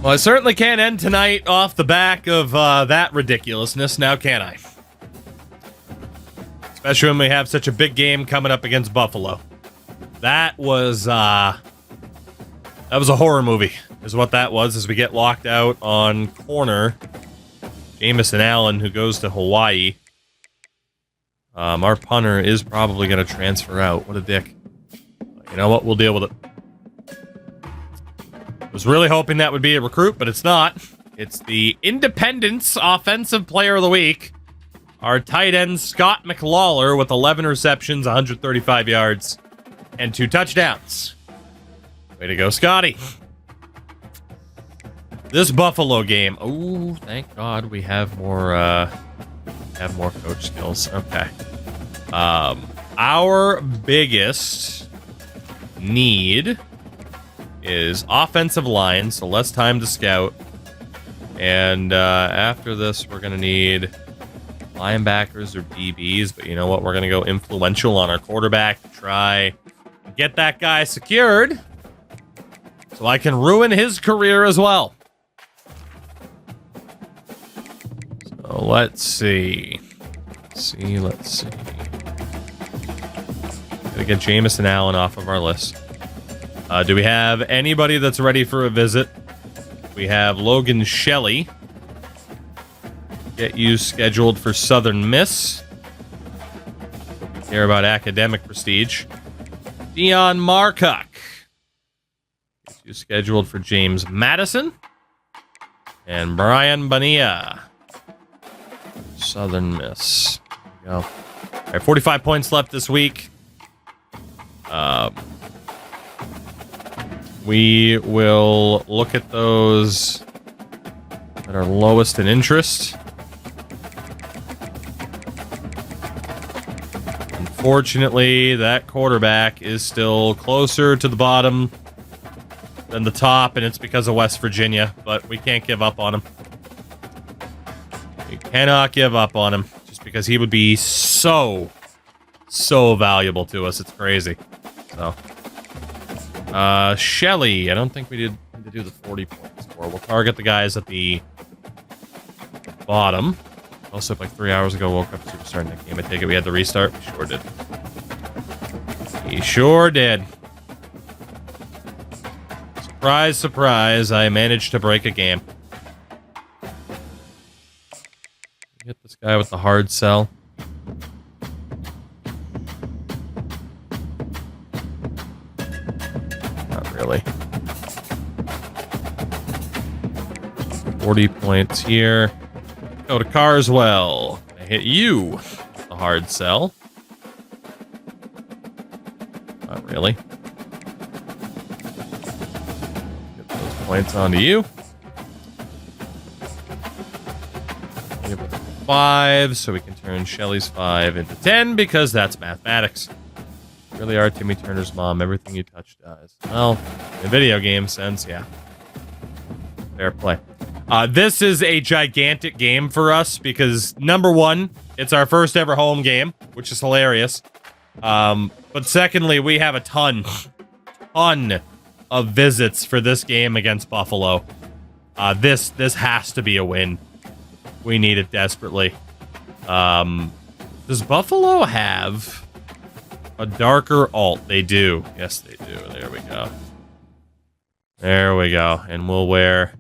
Well, I certainly can't end tonight off the back of that ridiculousness, now can I? Especially when we have such a big game coming up against Buffalo. That was a horror movie, is what that was, as we get locked out on corner. Jamison Allen, who goes to Hawaii. Our punter is probably going to transfer out. What a dick. You know what? We'll deal with it. Was really hoping that would be a recruit, but it's not. It's the Independence Offensive Player of the Week. Our tight end, Scott McLawler, with 11 receptions, 135 yards, and 2 touchdowns. Way to go, Scotty. This Buffalo game. Oh, thank God we have more coach skills. Okay. Our biggest need is offensive line, so less time to scout. And after this, we're going to need linebackers or DBs, but you know what? We're going to go influential on our quarterback to try and get that guy secured so I can ruin his career as well. So let's see. Let's see. Gotta get Jamison Allen off of our list. Do we have anybody that's ready for a visit? We have Logan Shelley. Get you scheduled for Southern Miss. We care about academic prestige. Dion Marcock. Get you scheduled for James Madison. And Brian Bonilla. Southern Miss. There we go. All right, 45 points left this week. We will look at those that are lowest in interest. Unfortunately, that quarterback is still closer to the bottom than the top, and it's because of West Virginia, but we can't give up on him. We cannot give up on him just because he would be so valuable to us. It's crazy. So, Shelley, I don't think we did need to do the 40 points for. We'll target the guys at the bottom. Also, like 3 hours ago, woke up superstar in that game. I take it we had the restart. We sure did. We sure did. Surprise, surprise, I managed to break a game. Hit this guy with the hard sell. Not really. 40 points here. Go to Carswell. I hit you with the hard sell. Not really. Get those points onto you. Give it 5, so we can turn Shelley's 5 into 10, because that's mathematics. You really are Timmy Turner's mom. Everything you touch dies. Well, in video game sense, yeah. Fair play. This is a gigantic game for us because, number one, it's our first ever home game, which is hilarious. But secondly, we have a ton of visits for this game against Buffalo. This has to be a win. We need it desperately. Does Buffalo have a darker alt? They do. Yes, they do. There we go. There we go. And we'll wear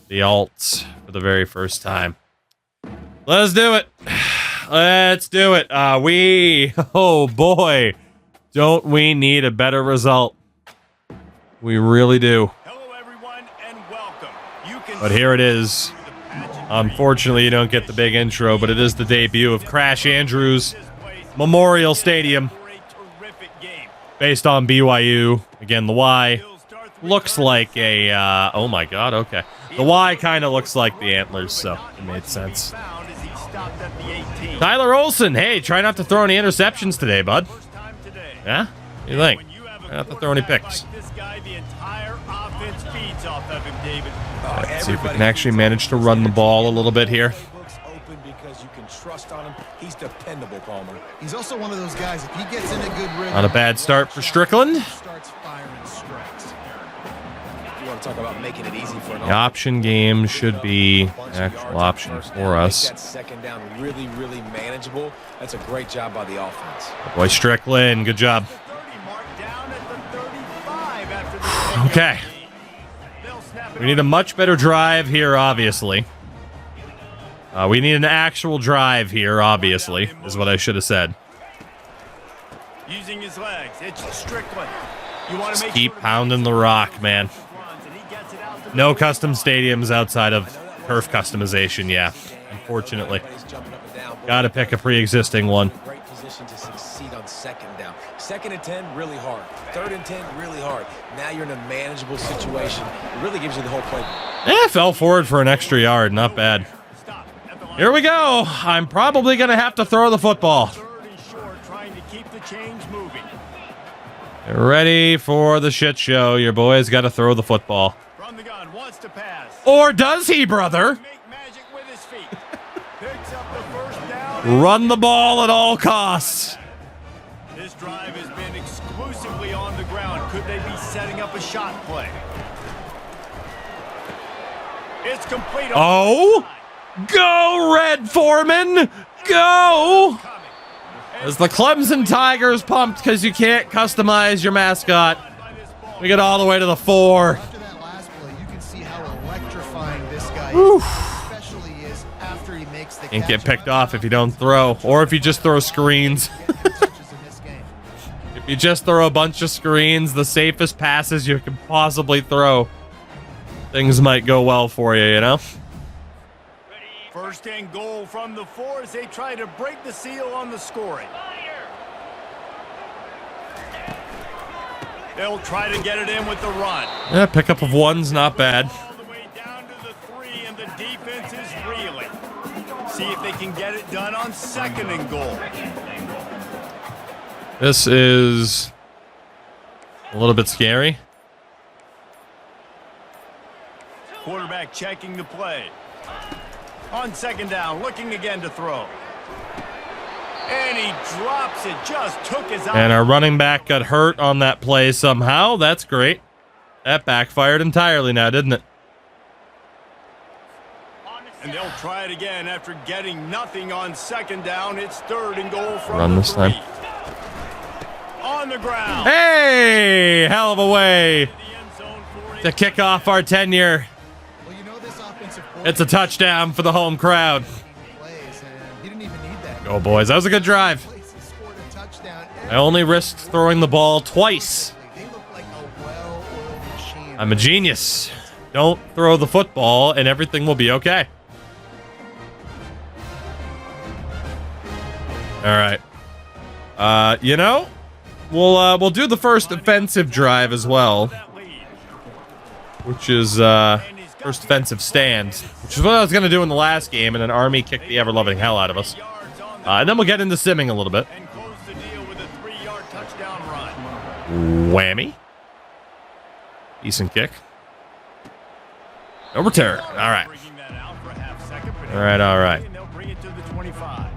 the alts for the very first time. Let's do it. Let's do it. Oh boy, don't we need a better result? We really do. Hello everyone and welcome. But here it is. Unfortunately, you don't get the big intro, but it is the debut of Crash Andrews Memorial Stadium, based on BYU. Again, the Y looks like a, oh my god, okay. The Y kind of looks like the antlers, so it made sense. Tyler Olsen, hey, try not to throw any interceptions today, bud. Yeah? What do you think? Try not to throw any picks. Let's see if we can actually manage to run the ball a little bit here. He's dependable, Palmer. He's also one of those guys, if he gets in a good rhythm. Not a bad start for Strickland. You want to talk about making it easy for an The option game should be actual option for us. That second down really, really manageable. That's a great job by the offense. Boy, Strickland, good job. 30 mark down at the 35 after the Okay. They'll snap it We need a much better drive here, obviously. We need an actual drive here, obviously, is what I should have said. using his legs. It's Strickland. You want to Just make keep sure pounding the rock, man. and he gets it out to No custom stadiums outside of turf customization, yeah, unfortunately. Gotta pick a pre-existing one. Great position to succeed on second down. Second and 10, really hard. Third and 10, really hard. Now you're in a manageable situation. It really gives you the whole playbook. Fell forward for an extra yard, not bad. stop at the line. Here we go. I'm probably gonna have to throw the football. Third and short, trying to keep the change moving. Get ready for the shit show. Your boy's got to throw the football. From the gun, wants to pass. Or does he, brother? Make magic with his feet. Picks up the first down. Run the ball at all costs. This drive has been exclusively on the ground. Could they be setting up a shot play? It's complete. Oh, go Red Foreman, go! As the Clemson Tigers pumped because you can't customize your mascot. We get all the way to the 4. After that last play, you can see how electrifying this guy Oof. is, especially is after he makes the Can't catch. get picked off if you don't throw, or if you just throw screens. Touches in this game. If you just throw a bunch of screens, the safest passes you can possibly throw, things might go well for you, you know? First and goal from the 4 as they try to break the seal on the scoring. They'll try to get it in with the run. Yeah, pickup of 1's not bad. All the way down to the 3, and the defense is reeling. See if they can get it done on second and goal. This is a little bit scary. Quarterback checking the play. On second down, looking again to throw. And he drops it, just took his eye. And our running back got hurt on that play somehow. That's great. That backfired entirely now, didn't it? And they'll try it again after getting nothing on second down. It's third and goal from Run the this 3. time. On the ground. Hey, hell of a way The end zone for to kick off our tenure. Well, you know this offensive It's a touchdown for the home crowd. plays, and he didn't even need that. Go, boys. That was a good drive. He scored a touchdown. I only risked throwing the ball twice. They look like a well-oiled machine. I'm a genius. Don't throw the football and everything will be okay. All right. You know, we'll do the first offensive drive as well, that lead. which is first offensive stand, which is what I was gonna do in the last game, and then Army kicked the ever-loving hell out of us. Yards on the And then we'll get into simming a little bit. and close the deal with a 3-yard touchdown run. Whammy. Decent kick. No return. All right. Bringing that out for a half second, but All right, all right. and they'll bring it to the 25.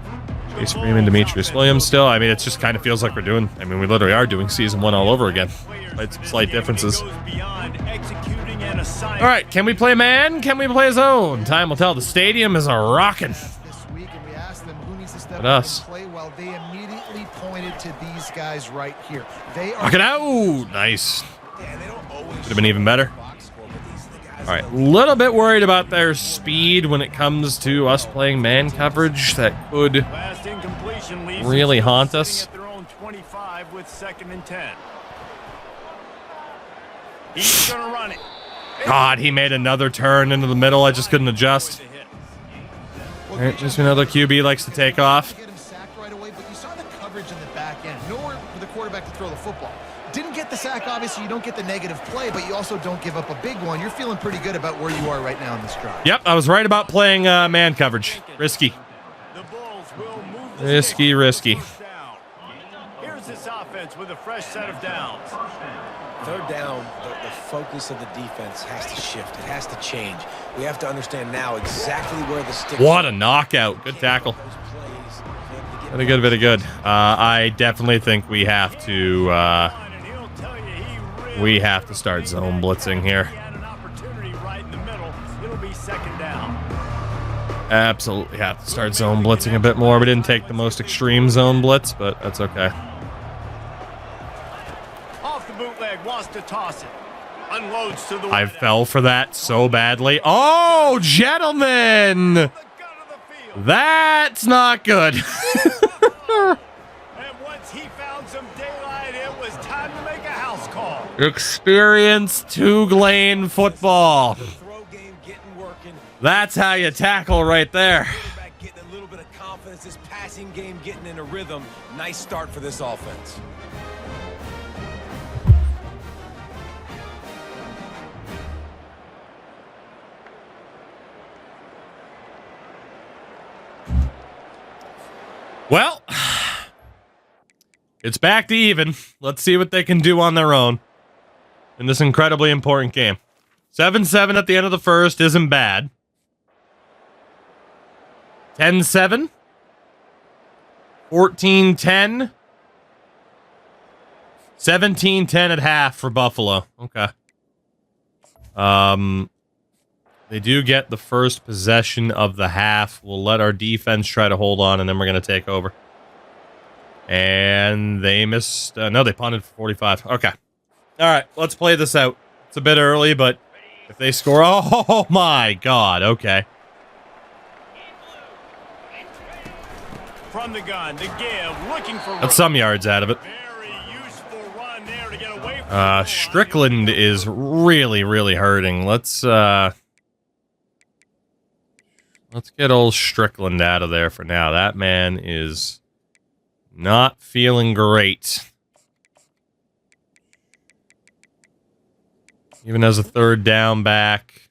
Chase Freeman, Demetrius Williams still. I mean, it just kind of feels like we're doing, I mean, we literally are doing season 1 all over again. Despite some slight differences. Goes beyond executing an assignment. All right, can we play man? Can we play zone? Time will tell. The stadium is a rockin'. This week, and we asked them who needs to step But up us. and play well. They immediately pointed to these guys right here. They are Knock it out. Nice. Yeah, they don't always Could have been even better. box score, but these are the guys All right, a little bit worried about their speed when it comes to us playing man coverage. That could Last incompletion leaves really them haunt sitting us. at their own 25 with second and 10. He's gonna run it. God, he made another turn into the middle. I just couldn't adjust. All right, just another QB likes to take off. get him sacked right away, but you saw the coverage in the back end. Nowhere for the quarterback to throw the football. Didn't get the sack, obviously. You don't get the negative play, but you also don't give up a big one. You're feeling pretty good about where you are right now in this drive. Yep, I was right about playing man coverage. Risky. The Bulls will move the Risky, sticks. risky. First down. Here's this offense with a fresh set of downs. Third down, the focus of the defense has to shift. It has to change. We have to understand now exactly where the sticks What a knockout. Good tackle. Very good, very good. I definitely think we have to And he'll tell you he really start zone blitzing here. had an right in the middle. It'll be second down. Absolutely have to start zone blitzing a bit more. We didn't take the most extreme zone blitz, but that's okay. Off the bootleg, wants to toss it. Unloads to the I fell for that so badly. Oh, gentlemen! the gut of the field. That's not good. And once he found some daylight, it was time to make a house call. Experience TOUGLANE football. The throw game getting working. That's how you tackle right there. Quarterback getting a little bit of confidence. This passing game getting in a rhythm. Nice start for this offense. Well, it's back to even. Let's see what they can do on their own in this incredibly important game. 7-7 at the end of the first isn't bad. 10-7. 14-10. 17-10 at half for Buffalo. Okay. They do get the first possession of the half. We'll let our defense try to hold on, and then we're going to take over. And they missed... no, they punted for 45. Okay. All right, let's play this out. It's a bit early, but if they score... Oh, my God. Okay. From the gun, the give, looking for... That's some yards out of it. Very useful run there to get away from Strickland is really, really hurting. Let's get old Strickland out of there for now. That man is not feeling great. Even as a third down back.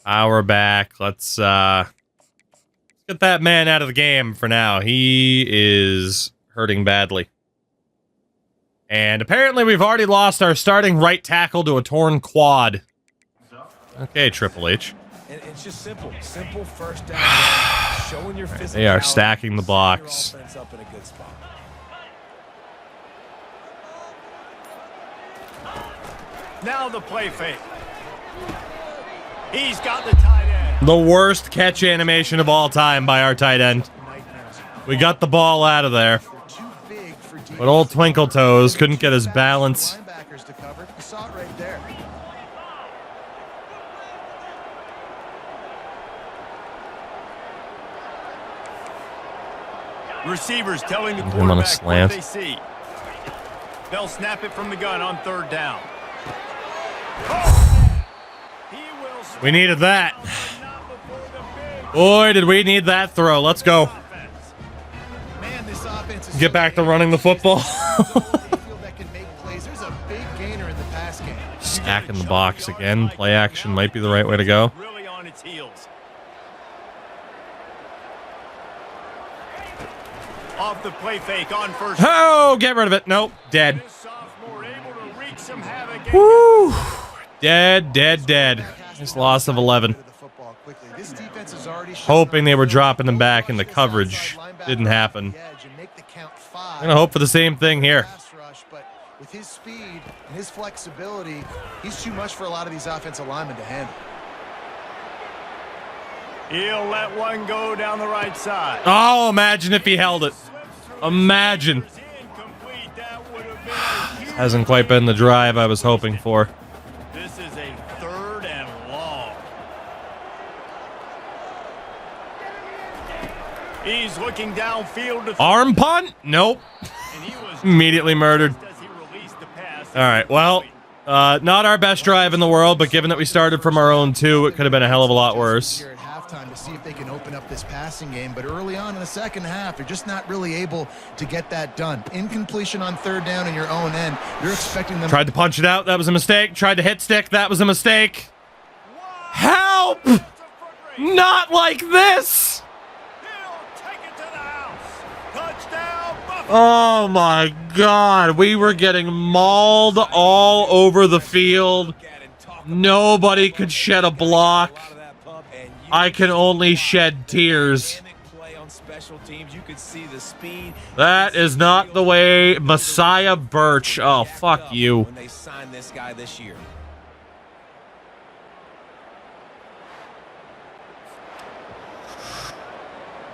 Power back. Let's get that man out of the game for now. He is hurting badly. And apparently we've already lost our starting right tackle to a torn quad. Okay, Triple H. And it's just simple first down. Showing your physicality. They are stacking the box. Offense up in a good spot. Now the play fake. He's got the tight end. The worst catch animation of all time by our tight end. We got the ball out of there. But old Twinkle Toes couldn't get his balance. Linebackers to cover. You saw it right there. Receivers telling the Him on a quarterback slant. what they see. They'll snap it from the gun on third down. He will We needed that. not before the big Boy, did we need that throw. Let's go. offense. Man, this offense is Get so back to dangerous. running the football. That can make plays. There's a big gainer in the pass game. Stacking the box again. Play action might be the right way to go. Really on its heels. Off the play fake on first. Oh, get rid of it. Nope. Dead. This sophomore able to wreak some havoc. Woo. Dead. Just loss of 11. This defense is already Hoping they were dropping them back into coverage. Didn't happen. I'm going to hope for the same thing here. But with his speed and his flexibility, he's too much for a lot of these offensive linemen to handle. He'll let one go down the right side. Oh, imagine if he held it. Imagine. Incomplete. That would have been a huge. Hasn't quite been the drive I was hoping for. This is a third and long. He's looking downfield to Arm punt? Nope. and he was Immediately murdered. as he released the pass. All right, well, not our best drive in the world, but given that we started from our own two, it could have been a hell of a lot worse. Here at halftime to see if they can open up this passing game, but early on in the second half, they're just not really able to get that done. Incompletion on third down in your own end. You're expecting them. Tried to punch it out. That was a mistake. Tried to hit stick. That was a mistake. Help! Not like this! He'll take it to the house. Touchdown, Buffalo. Oh my God. We were getting mauled all over the field. Nobody could shed a block. I can only shed tears. That is not the way Messiah Birch. Oh, fuck you. When they signed this guy this year.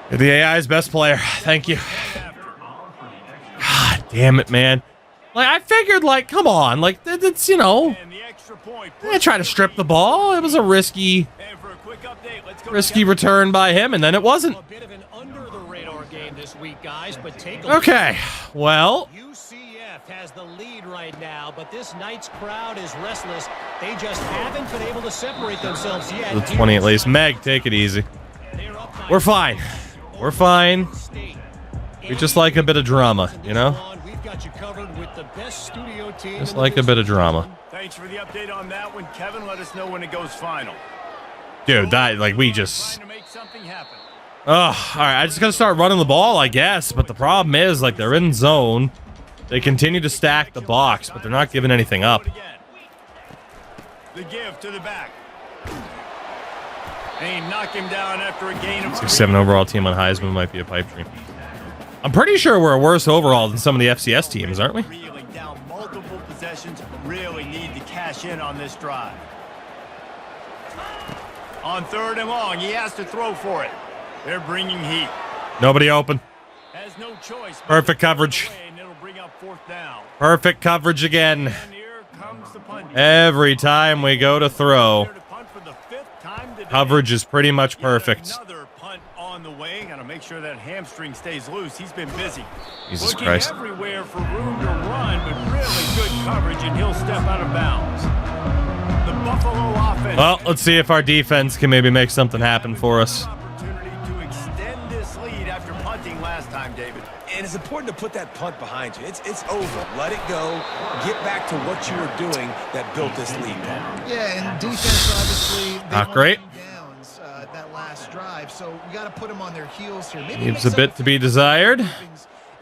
You're the AI's best player. Thank you. God damn it, man. Like, I figured, like, come on. Like, it's, you know, I try to strip the ball. It was a risky return by him, and then it wasn't. A bit of an under-the-radar game this week, guys, but take a Okay, well. UCF has the lead right now, but this night's crowd is restless. They just haven't been able to separate themselves yet. The 20 at least. Meg, take it easy. We're fine. We're fine. We just like a bit of drama, you know? Just like a bit of drama. Thanks for the update on that one, Kevin. Let us know when it goes final. Dude, that, like, we just... Trying to make something happen. Oh, all right. I just got to start running the ball, I guess. But the problem is, like, they're in zone. They continue to stack the box, but they're not giving anything up. The give to the back. They knock him down after a gain of 6-7 overall team on Heisman might be a pipe dream. I'm pretty sure we're a worse overall than some of the FCS teams, aren't we? Reeling down multiple possessions, really need to cash in on this drive. On 3rd and long, he has to throw for it. They're bringing heat. Nobody open. Has no choice. Perfect coverage. And it'll bring up 4th down. Perfect coverage again. And here comes the punt. Every time we go to throw, Here to punt for the 5th time today. coverage is pretty much perfect. Another punt on the way. Got to make sure that hamstring stays loose. He's been busy. Jesus Looking Christ. everywhere for room to run, but really good coverage, and he'll step out of bounds. The Buffalo offense. Well, let's see if our defense can maybe make something happen for us. Opportunity to extend this lead after punting last time, David. And it's important to put that punt behind you. It's over. Let it go. Get back to what you were doing that built this lead. Yeah, and defense obviously they Not won great. downs that last drive, so we got to put them on their heels here. Maybe Leaves mix a bit up to be desired. and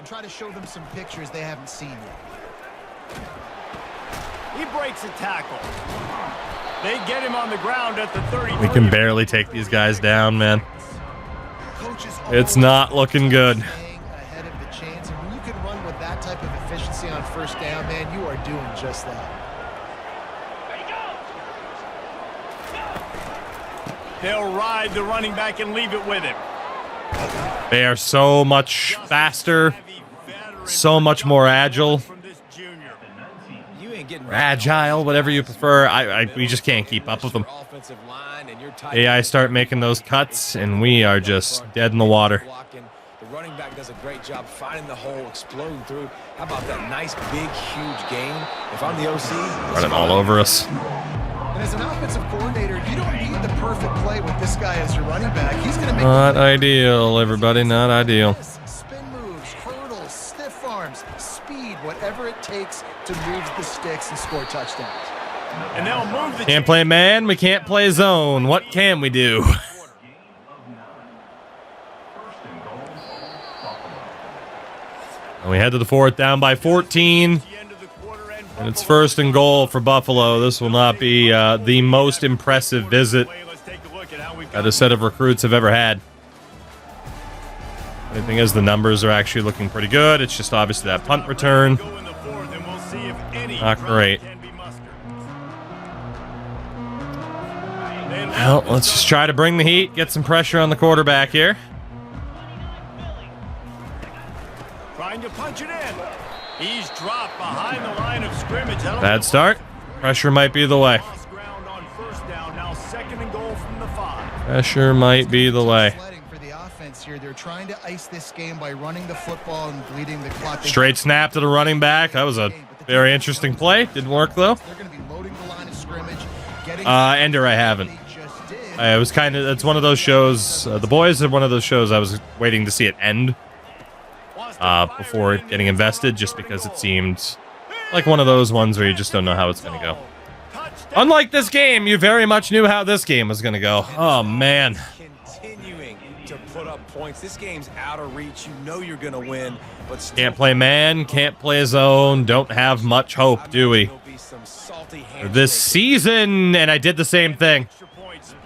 try to show them some pictures they haven't seen yet. He breaks a tackle. They get him on the ground at the 30. We can barely take these guys down, man. Coaches It's not looking good. staying ahead of the chains, and when you can run with that type of efficiency on 1st down, man, you are doing just that. They'll ride the running back and leave it with him. They are so much faster, so much more agile. From this junior. You ain't getting Agile, whatever you prefer. We just can't keep up with them. offensive line and you're tight. AI start making those cuts, and we are just dead in the water. Blocking. The running back does a great job finding the hole, exploding through. How about that nice, big, huge gain? If I'm the OC, Running all over us. And as an offensive coordinator, you don't need the perfect play with this guy as your running back. He's going to make Not ideal, everybody. Not ideal. spin moves, hurdles, stiff arms, speed, whatever it takes to move the sticks and score touchdowns. And they'll move the Can't play man. We can't play zone. What can we do? And we head to the 4th down by 14. And it's 1st and goal for Buffalo. This will not be the most impressive visit that a set of recruits have ever had. The thing is, the numbers are actually looking pretty good. It's just obviously that punt return. Not great. Well, let's just try to bring the heat, get some pressure on the quarterback here. Trying to punch it in. He's dropped behind the line of scrimmage. Bad start. Pressure might be the way. Lost ground on 1st down. Now 2nd and goal from the 5. Pressure might be the way. For the offense here, they're trying to ice this game by running the football and bleeding the clock. Straight snap to the running back. That was a very interesting play. Didn't work though. They're going to be loading the line of scrimmage, getting Ender, I haven't. It was kind of. It's one of those shows. The Boys are one of those shows I was waiting to see it end before getting invested, just because it seemed like one of those ones where you just don't know how it's going to go. Unlike this game, you very much knew how this game was going to go. Oh man. continuing to put up points. This game's out of reach. You know you're going to win, but still Can't play man, can't play zone, don't have much hope, do we? there'll be some salty This handshakes. season, and I did the same thing.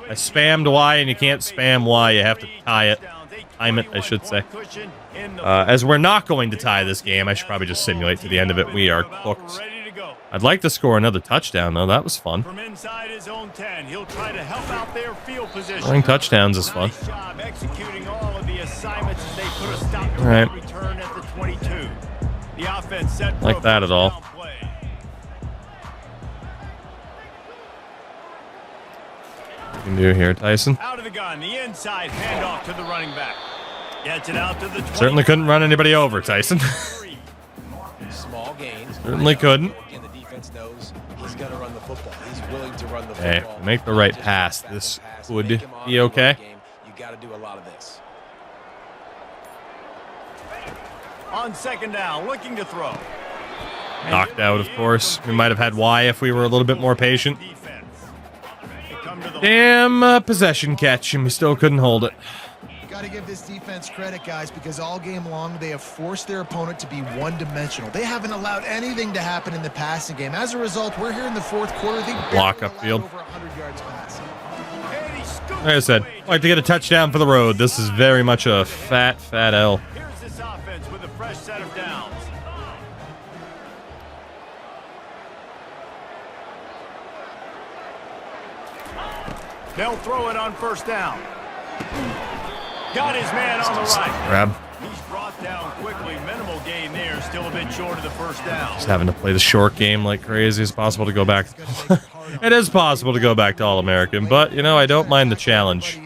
I spammed Y, and you can't spam Y. You have to tie it. Time it, I should say. As we're not going to tie this game, I should probably just simulate to the end of it. We are cooked. Ready to go. I'd like to score another touchdown, though. That was fun. From inside his own 10, he'll try to help out their field position. Scoring touchdowns is fun. Nice job executing all of the assignments as they put a stop to All right. return at the 22. The offense set for Like a that at all. first down play. What you can do here, Tyson? Out of the gun, the inside handoff to the running back. Gets it out to the 20. Certainly couldn't run anybody over, Tyson. Small gains. Certainly couldn't. Again, the defense knows he's going to run the football. He's willing to run the Hey, football. if we make the right Just pass, make this that pass, would make him honor be the okay. run game. You got to do a lot of this. On second down, looking to throw. Knocked out, of course. We might have had Y if we were a little bit more patient. Defense. They come to the Damn possession catch, and we still couldn't hold it. Got to give this defense credit, guys, because all game long they have forced their opponent to be one-dimensional. They haven't allowed anything to happen in the passing game. As a result, we're here in the fourth quarter. They Block barely upfield. allowed over 100 yards passing. And he scoops Like I said, away. like to get a touchdown for the road. This is very much a fat L. Here's this offense with a fresh set of downs. They'll throw it on first down. Got his man on the right. Grab. He's brought down quickly. Minimal gain there. Still a bit short of the first down. Just having to play the short game like crazy. It's possible to go back. It is possible to go back to All-American, but, you know, I don't mind the challenge.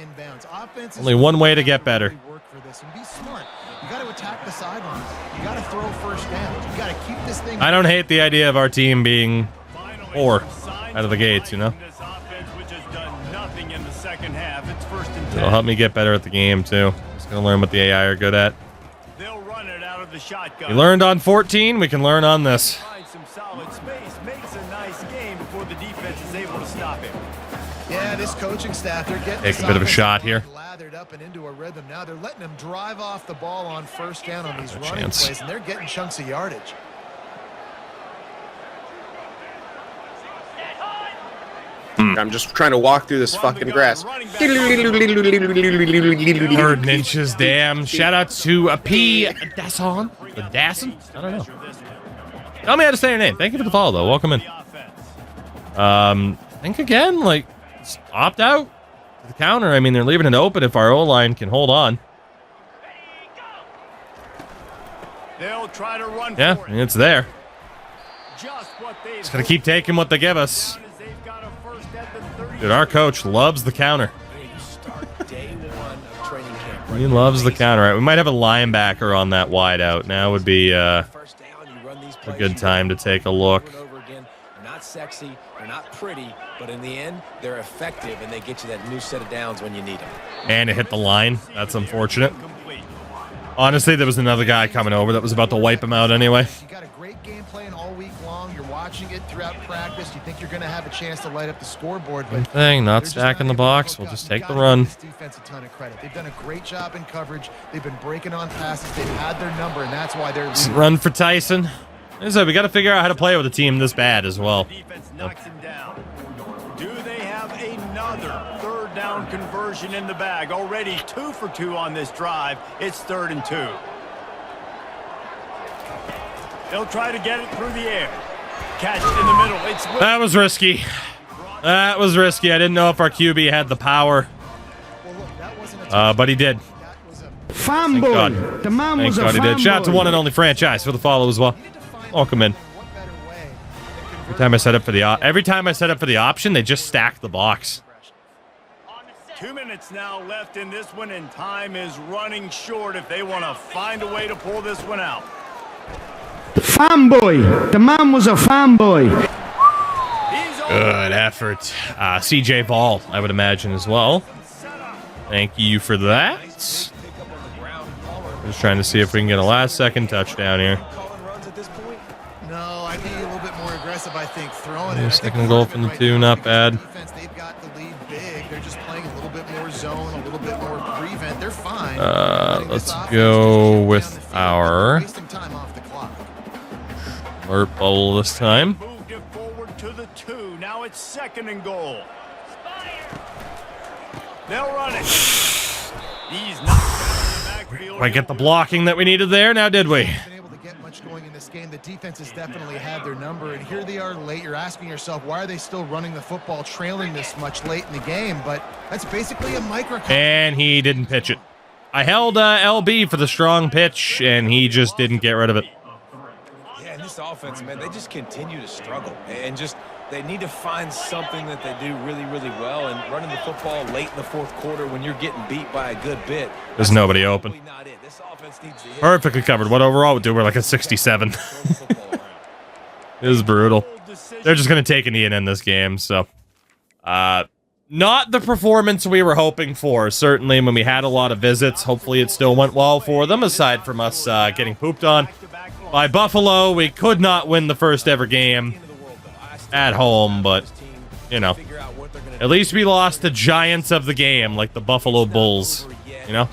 Only one way to get better. Work for this and be smart. You got to attack the sidelines. You got to throw first downs. You got to keep this thing. I don't hate the idea of our team being Finally, poor some signs out of the gates, you know? life in this offense, which has done nothing in the second half. It's first and 10. It'll help me get better at the game, too. Just going to learn what the AI are good at. They'll run it out of the shotgun. We learned on 14. We can learn on this. Finds some solid space, makes a nice game before the defense is able to stop him. Yeah, this coaching staff, they're getting Take this a bit of a offensive shot here. line lathered up and into a rhythm. Now they're letting them drive off the ball on first down on these No running chance. plays, and they're getting chunks of yardage. I'm just trying to walk through this fucking grass. Third inches, damn. Shout out to a P. Dasson? The Dasson? I don't know. Tell me how to say your name. Thank you for the follow, though. Welcome in. Think again, like, just opt out to the counter. I mean, they're leaving it open if our O-line can hold on. They'll try to run Yeah, for I it. mean, it's there. Just what they've Just gotta keep taking what they give us. they've got a first at the 30. Dude, our coach loves the counter. You start day one of training camp. He loves the counter. Right, we might have a linebacker on that wide out. Now would be First down, you run these a plays, good you time to take a look. over and over again. They're not sexy, they're not pretty, but in the end, they're effective and they get you that new set of downs when you need them. And it hit the line. That's unfortunate. Complete. Honestly, there was another guy coming over that was about to wipe him out anyway. You got a great game plan all week long. You're watching it throughout practice. You think you're going to have a chance to light up the scoreboard, but Thing, not they're just stacking the able to box. hook We'll up. just You take the gotta run. give this defense a ton of credit. They've done a great job in coverage. They've been breaking on passes. They've had their number, and that's why they're leading. Run for Tyson. As I said, we got to figure out how to play with a team this bad as well. Defense knocks him down. Do they have another third down conversion in the bag? Already 2 for 2 on this drive. It's 3rd and 2. They'll try to get it through the air. Catch it in the middle. It's That was risky. That was risky. I didn't know if our QB had the power, Well, look, that wasn't a but he did. that was a Thank God. The man Thank was God a he did. Shout out to fanboy. one and only franchise for the follow as well. needed to find Welcome in. what better way than Every time I set up for the option, they just stack the box. 2 minutes now left in this one, and time is running short if they want to find a way to pull this one out. Fanboy. The man was a fanboy. He's over. Good effort. CJ Ball, I would imagine as well. Thank you for that. Just trying to see if we can get a last-second touchdown here. Calling runs at this point? No, I'd be a little bit more aggressive, I think, throwing it. I think Second part goal of it from the right 2, now not is bad. the defense, they've got the lead big. They're just playing a little bit more zone, a little bit more prevent. They're fine. Letting this Let's offense go just with get down the field. our They're wasting time off the clock. alert bubble this time. Moved it forward to the 2. Now it's 2nd and goal. They'll run it. He's knocked down in the backfield. Did I get the blocking that we needed there? Now did we? Been able to get much going in this game. The defense has definitely had their number, and here they are late. You're asking yourself, why are they still running the football, trailing this much late in the game? But that's basically a microcosm. And he didn't pitch it. I held LB for the strong pitch, and he just didn't get rid of it. Yeah, and this offense, man, they just continue to struggle. And just, they need to find something that they do really, really well. And running the football late in the fourth quarter when you're getting beat by a good bit. There's nobody open. Not it. This offense needs to hit. Perfectly covered. What overall would do? We're like a 67. It is brutal. They're just going to take a knee and end this game. So, not the performance we were hoping for. Certainly when we had a lot of visits, hopefully it still went well for them, aside from us getting pooped on by Buffalo. We could not win the first ever game at home, but, you know, at least we lost the giants of the game, like the Buffalo Bulls, you know?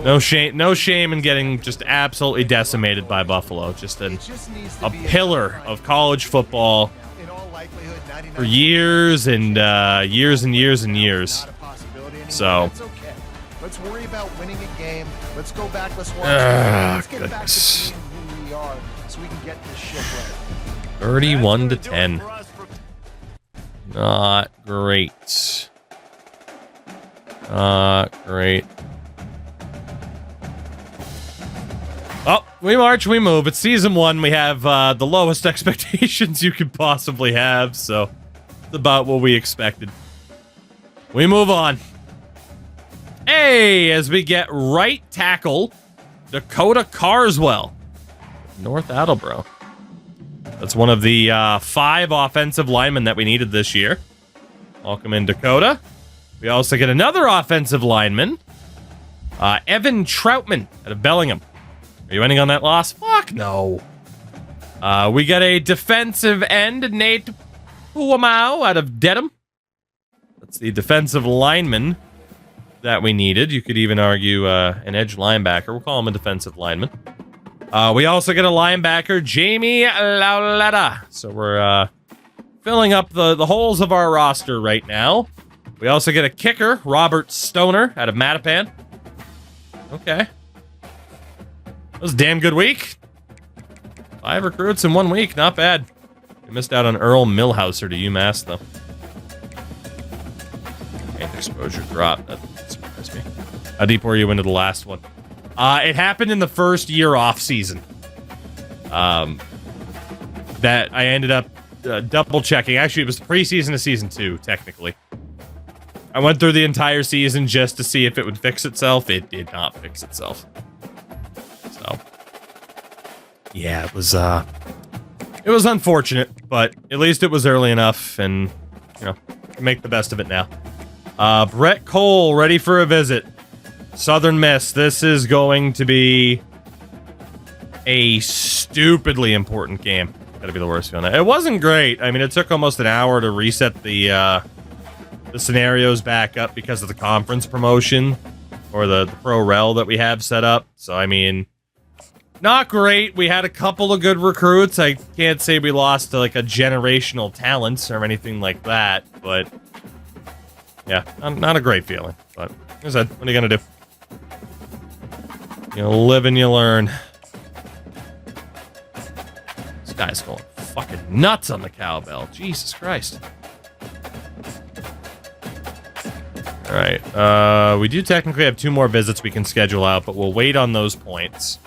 No shame in getting just absolutely decimated by Buffalo. Just a pillar of college football for years and years and years and years. So, let's worry about winning a game. Let's go back. Let's watch. Let's get back to being who we are, so we can get this ship right. 31-10. Not great. Not great. Oh, we march, we move. It's season 1. We have the lowest expectations you could possibly have, so it's about what we expected. We move on. Hey, as we get right tackle, Dakota Carswell, North Attleboro. That's one of the 5 offensive linemen that we needed this year. Welcome in, Dakota. We also get another offensive lineman, Evan Troutman out of Bellingham. Are you ending on that loss? Fuck no. We got a defensive end, Nate Puamau out of Dedham. That's the defensive lineman that we needed. You could even argue an edge linebacker. We'll call him a defensive lineman. We also get a linebacker, Jamie Lauletta. So we're filling up the holes of our roster right now. We also get a kicker, Robert Stoner out of Mattapan. Okay. That was a damn good week. 5 recruits in 1 week. Not bad. We missed out on Earl Millhouser to UMass, though. And exposure drop. That surprised me. How deep were you into the last one? It happened in the first year off season. That I ended up double checking. Actually, it was preseason to season 2, technically. I went through the entire season just to see if it would fix itself. It did not fix itself. So, yeah, it was unfortunate, but at least it was early enough, and you know, make the best of it now. Brett Cole ready for a visit. Southern Miss. This is going to be a stupidly important game. Gotta be the worst feeling. It wasn't great. I mean, it took almost an hour to reset the scenarios back up because of the conference promotion or the pro rel that we have set up. So, I mean, not great. We had a couple of good recruits. I can't say we lost to like a generational talents or anything like that, but yeah, not a great feeling. But like I said, what are you gonna do? You live and you learn. This guy's going fucking nuts on the cowbell. Jesus Christ. Alright, we do technically have 2 more visits we can schedule out, but we'll wait on those points.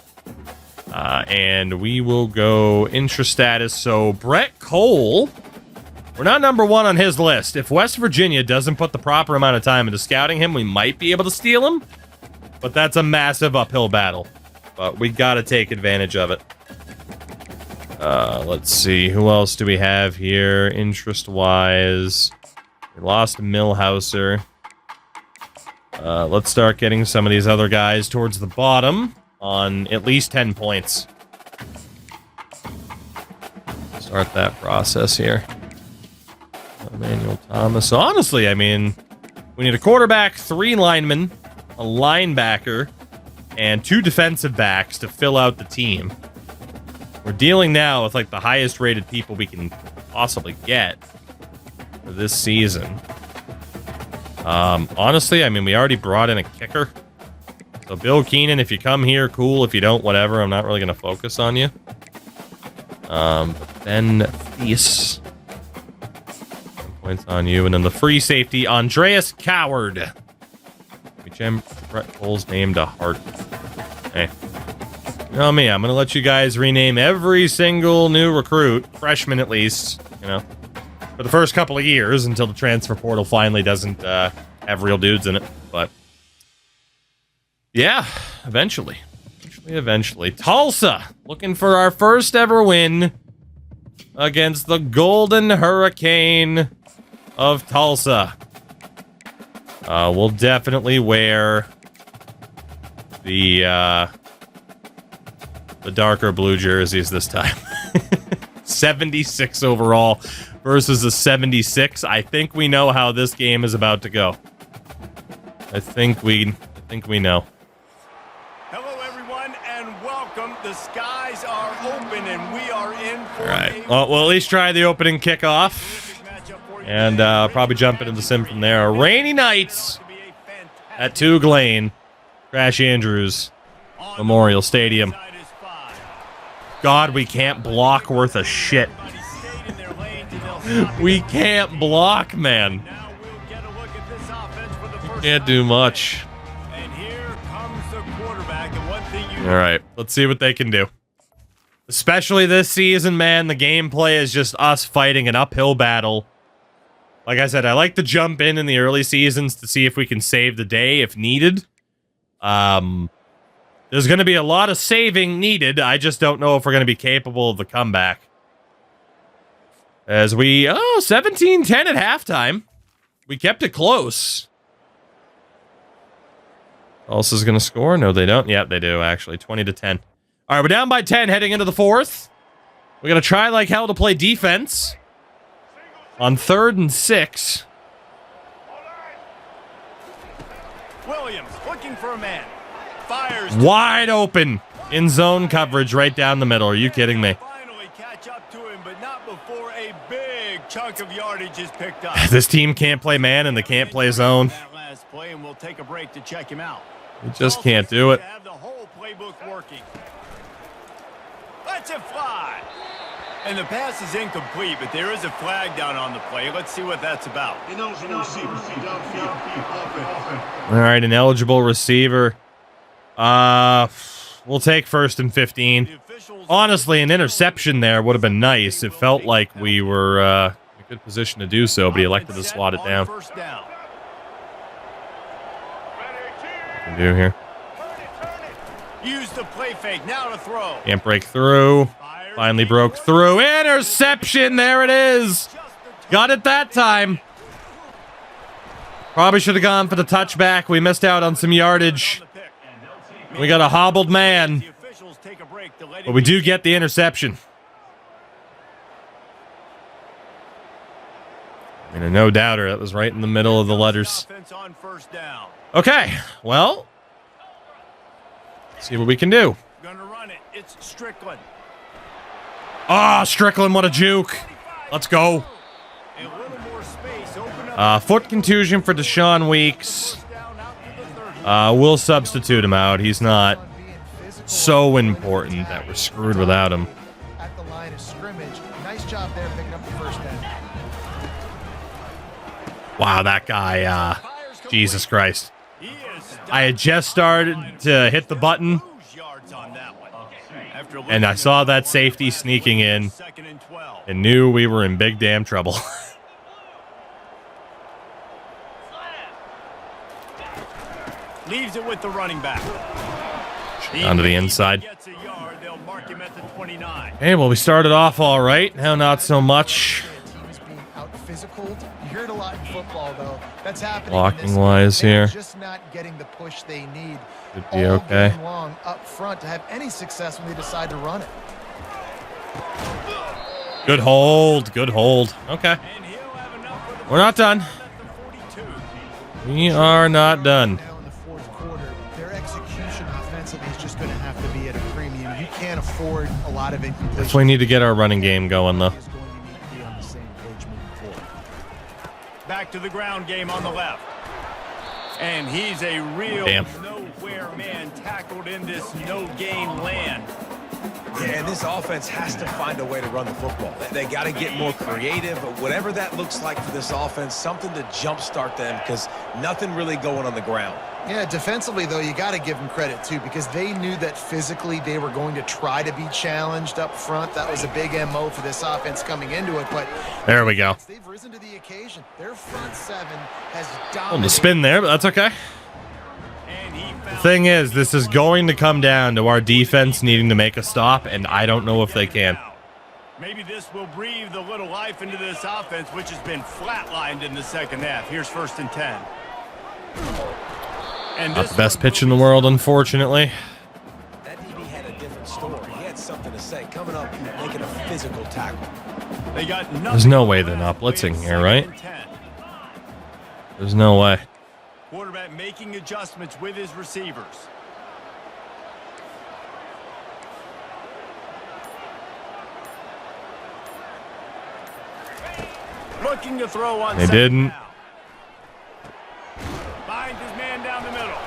And we will go intra-status. So, Brett Cole, we're not number 1 on his list. If West Virginia doesn't put the proper amount of time into scouting him, we might be able to steal him. But that's a massive uphill battle. But we gotta take advantage of it. Let's see. Who else do we have here, interest-wise? We lost Millhouser. Let's start getting some of these other guys towards the bottom on at least 10 points. Start that process here. Emmanuel Thomas. So honestly, I mean, we need a quarterback, 3 linemen, a linebacker, and 2 defensive backs to fill out the team. We're dealing now with like the highest rated people we can possibly get for this season. Honestly, I mean, we already brought in a kicker. So Bill Keenan, if you come here, cool. If you don't, whatever. I'm not really going to focus on you. Ben Thies. Points on you. And then the free safety, Andreas Coward. Brett Cole's named a heart. Hey. You know me, I'm going to let you guys rename every single new recruit, freshman at least, you know, for the first couple of years until the transfer portal finally doesn't have real dudes in it. But, yeah, eventually. Eventually. Tulsa, looking for our first ever win against the Golden Hurricane of Tulsa. We'll definitely wear the darker blue jerseys this time. 76 overall versus a 76. I think we know how this game is about to go. I think we know. Hello, everyone, and welcome. The skies are open, and we are in for all right. Well, we'll at least try the opening kickoff. And probably jump into the sim from there. A rainy night at TOUGLANE, Crash Andrews Memorial Stadium. God, we can't block worth a shit. We can't block, man. We can't do much. All right, let's see what they can do. Especially this season, man, the gameplay is just us fighting an uphill battle. Like I said, I like to jump in the early seasons to see if we can save the day if needed. There's going to be a lot of saving needed. I just don't know if we're going to be capable of the comeback. As we, 17-10 at halftime. We kept it close. Tulsa's going to score? No, they don't. Yep, they do, actually. 20-10. All right, we're down by 10 heading into the fourth. We're going to try like hell to play defense. On 3rd and 6. Williams looking for a man. Fires wide open in zone coverage right down the middle. Are you kidding me? Finally catch up to him, but not before a big chunk of yardage is picked up. This team can't play man and they can't play zone. That last play, and we'll take a break to check him out. We just can't do it. Have the whole playbook working. Let's it fly. And the pass is incomplete, but there is a flag down on the play. Let's see what that's about. All right, an eligible receiver. We'll take 1st and 15. Honestly, an interception there would have been nice. It felt like we were in a good position to do so, but he elected to slot it down. What can we do here? Use the play fake now to throw. Can't break through. Finally broke through. Interception! There it is! Got it that time. Probably should have gone for the touchback. We missed out on some yardage. We got a hobbled man. But we do get the interception. I mean, no doubter. That was right in the middle of the letters. Okay, well. Let's see what we can do. Gonna run it. It's Strickland. Ah, Strickland, what a juke. Let's go. Foot contusion for Deshaun Weeks. We'll substitute him out. He's not so important that we're screwed without him. At the line of scrimmage. Nice job there picking up the first down. Wow, that guy, Jesus Christ. I had just started to hit the button, and I saw that safety sneaking in and knew we were in big damn trouble. Leaves it with the running back. Onto the inside. Hey, well, we started off all right. Now not so much. You hear it a lot in football, though. That's happening. Blocking wise here. Just not getting the push they need. Could be okay. Long up front to have any success when they decide to run it. Good hold. Good hold. Okay. We're not done. We are not done. Now in the fourth quarter, their execution offensively is just going to have to be at a premium. You can't afford a lot of incompletion. Definitely need to get our running game going, though. Back to the ground game on the left. And he's a real Damn. nowhere man tackled in this no-gain land. Yeah, and this offense has to find a way to run the football. They got to get more creative, whatever that looks like for this offense, something to jumpstart them because nothing really going on the ground. Yeah, defensively, though, you got to give them credit, too, because they knew that physically they were going to try to be challenged up front. That was a big MO for this offense coming into it, but There we go. they've risen to the occasion. Their front seven has On dominated. the spin there, but that's okay. And he The found thing is, this is going to come down to our defense needing to make a stop, and I don't know if they can. Maybe this will breathe a little life into this offense, which has been flatlined in the second half. Here's 1st and 10. And Not this the best one pitch in the world, unfortunately. That DB had a different story. He had something to say, coming up, making a physical tackle. They got There's no way they're not blitzing here, right? There's no way. Quarterback making adjustments with his receivers. Looking to throw on They second didn't. down. Finds his man down the middle.